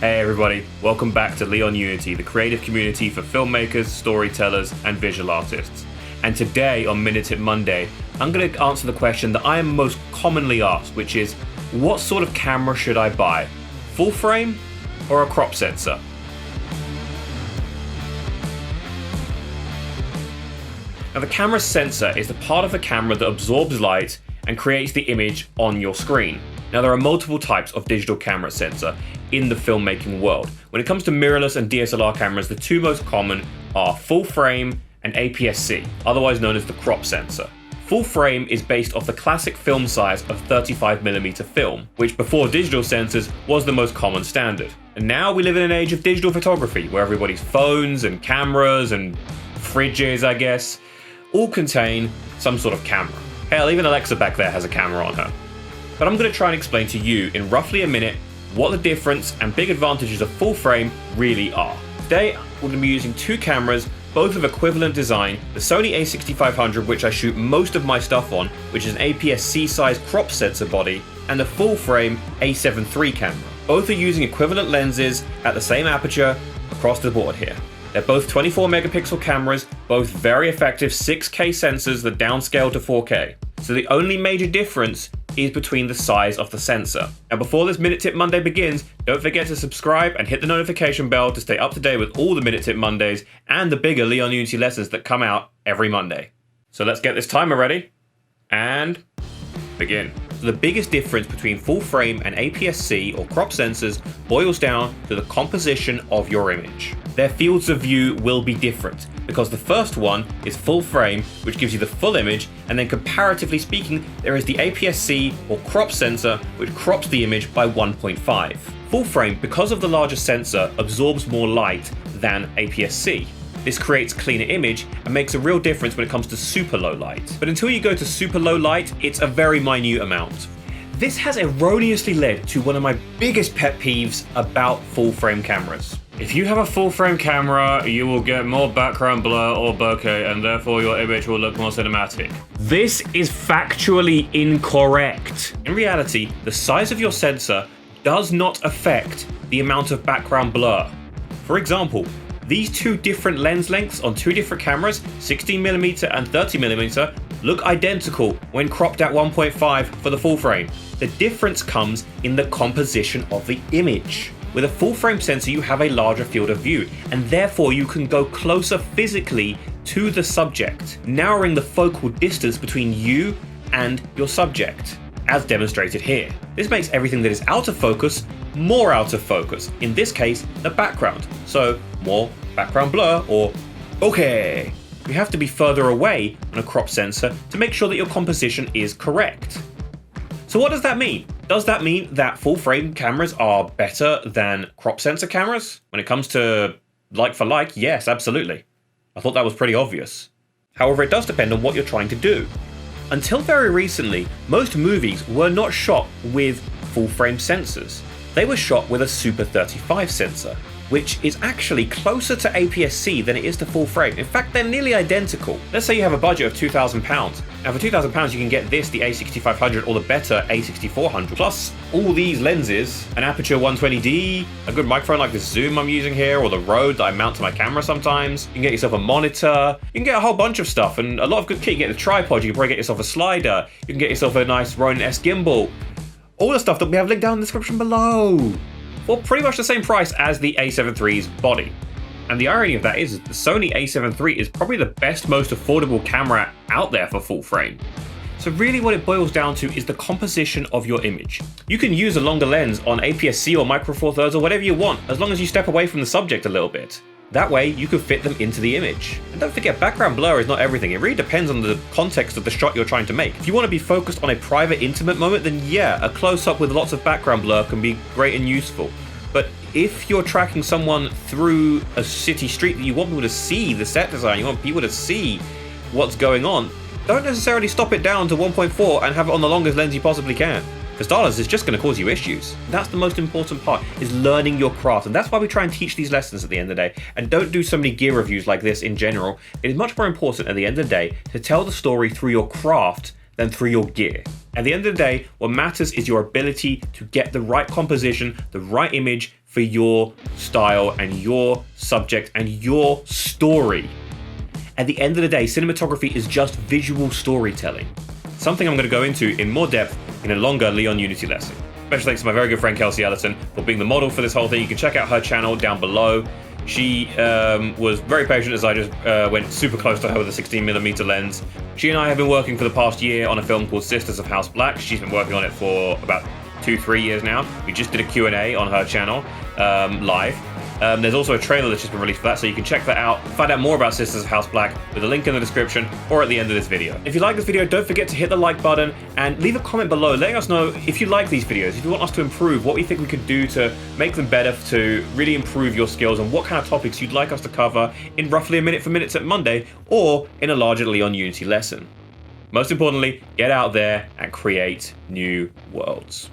Hey everybody, welcome back to Leon Unity, the creative community for filmmakers, storytellers, and visual artists. And today on Minute It Monday, I'm going to answer the question that I am most commonly asked, which is, what sort of camera should I buy? Full frame or a crop sensor? Now the camera sensor is the part of the camera that absorbs light and creates the image on your screen. Now there are multiple types of digital camera sensor in the filmmaking world. When it comes to mirrorless and DSLR cameras, the two most common are full frame and APS-C, otherwise known as the crop sensor. Full frame is based off the classic film size of 35mm film, which before digital sensors was the most common standard. And now we live in an age of digital photography, where everybody's phones and cameras and fridges, I guess, all contain some sort of camera. Hell, even Alexa back there has a camera on her. But I'm going to try and explain to you in roughly a minute what the difference and big advantages of full frame really are. Today, we're going to be using two cameras, both of equivalent design, the Sony a6500, which I shoot most of my stuff on, which is an APS-C size crop sensor body, and the full frame a7 III camera. Both are using equivalent lenses at the same aperture across the board here. They're both 24 megapixel cameras, both very effective 6K sensors that downscale to 4K. So the only major difference is between the size of the sensor. And before this Minute Tip Monday begins, don't forget to subscribe and hit the notification bell to stay up to date with all the Minute Tip Mondays and the bigger Leon Unity lessons that come out every Monday. So let's get this timer ready and begin. So the biggest difference between full frame and APS-C or crop sensors boils down to the composition of your image. Their fields of view will be different because the first one is full frame, which gives you the full image, and then comparatively speaking, there is the APS-C or crop sensor, which crops the image by 1.5. Full frame, because of the larger sensor, absorbs more light than APS-C. This creates cleaner image and makes a real difference when it comes to super low light. But until you go to super low light, it's a very minute amount. This has erroneously led to one of my biggest pet peeves about full frame cameras. If you have a full frame camera, you will get more background blur or bokeh, and therefore your image will look more cinematic. This is factually incorrect. In reality, the size of your sensor does not affect the amount of background blur. For example, these two different lens lengths on two different cameras, 16mm and 30mm, look identical when cropped at 1.5 for the full frame. The difference comes in the composition of the image. With a full frame sensor, you have a larger field of view, and therefore you can go closer physically to the subject, narrowing the focal distance between you and your subject, as demonstrated here. This makes everything that is out of focus more out of focus, in this case, the background, so more background blur or bokeh. You have to be further away on a crop sensor to make sure that your composition is correct. So what does that mean? Does that mean that full frame cameras are better than crop sensor cameras? When it comes to like for like, yes, absolutely. I thought that was pretty obvious. However, it does depend on what you're trying to do. Until very recently, most movies were not shot with full frame sensors. They were shot with a Super 35 sensor, which is actually closer to APS-C than it is to full frame. In fact, they're nearly identical. Let's say you have a budget of £2,000. Now for £2,000 you can get this, the a6500 or the better a6400, plus all these lenses, an aperture 120D, a good microphone like this Zoom I'm using here, or the Rode that I mount to my camera sometimes. You can get yourself a monitor, you can get a whole bunch of stuff and a lot of good kit. You can get a tripod, you can probably get yourself a slider, you can get yourself a nice Ronin S gimbal. All the stuff that we have linked down in the description below. For pretty much the same price as the a7 III's body. And the irony of that is the Sony a7 III is probably the best, most affordable camera out there for full frame. So really what it boils down to is the composition of your image. You can use a longer lens on APS-C or Micro Four Thirds or whatever you want, as long as you step away from the subject a little bit. That way you can fit them into the image. And don't forget, background blur is not everything. It really depends on the context of the shot you're trying to make. If you want to be focused on a private, intimate moment, then yeah, a close-up with lots of background blur can be great and useful. But if you're tracking someone through a city street that you want people to see the set design, you want people to see what's going on, don't necessarily stop it down to 1.4 and have it on the longest lens you possibly can. For starters, it's just going to cause you issues. That's the most important part, is learning your craft. And that's why we try and teach these lessons at the end of the day. And don't do so many gear reviews like this in general. It is much more important at the end of the day to tell the story through your craft than through your gear. At the end of the day, what matters is your ability to get the right composition, the right image for your style and your subject and your story. At the end of the day, cinematography is just visual storytelling. Something I'm going to go into in more depth in a longer Leon Unity lesson. Special thanks to my very good friend Kelsey Ellison for being the model for this whole thing. You can check out her channel down below. She was very patient as I just went super close to her with a 16mm lens. She and I have been working for the past year on a film called Sisters of House Black. She's been working on it for about 2-3 years now. We just did a Q&A on her channel live. There's also a trailer that's just been released for that, so you can check that out. Find out more about Sisters of House Black with a link in the description or at the end of this video. If you like this video, don't forget to hit the like button and leave a comment below letting us know if you like these videos, if you want us to improve, what we think we could do to make them better, to really improve your skills, and what kind of topics you'd like us to cover in roughly a minute for minutes at Monday or in a larger Leon Unity lesson. Most importantly, get out there and create new worlds.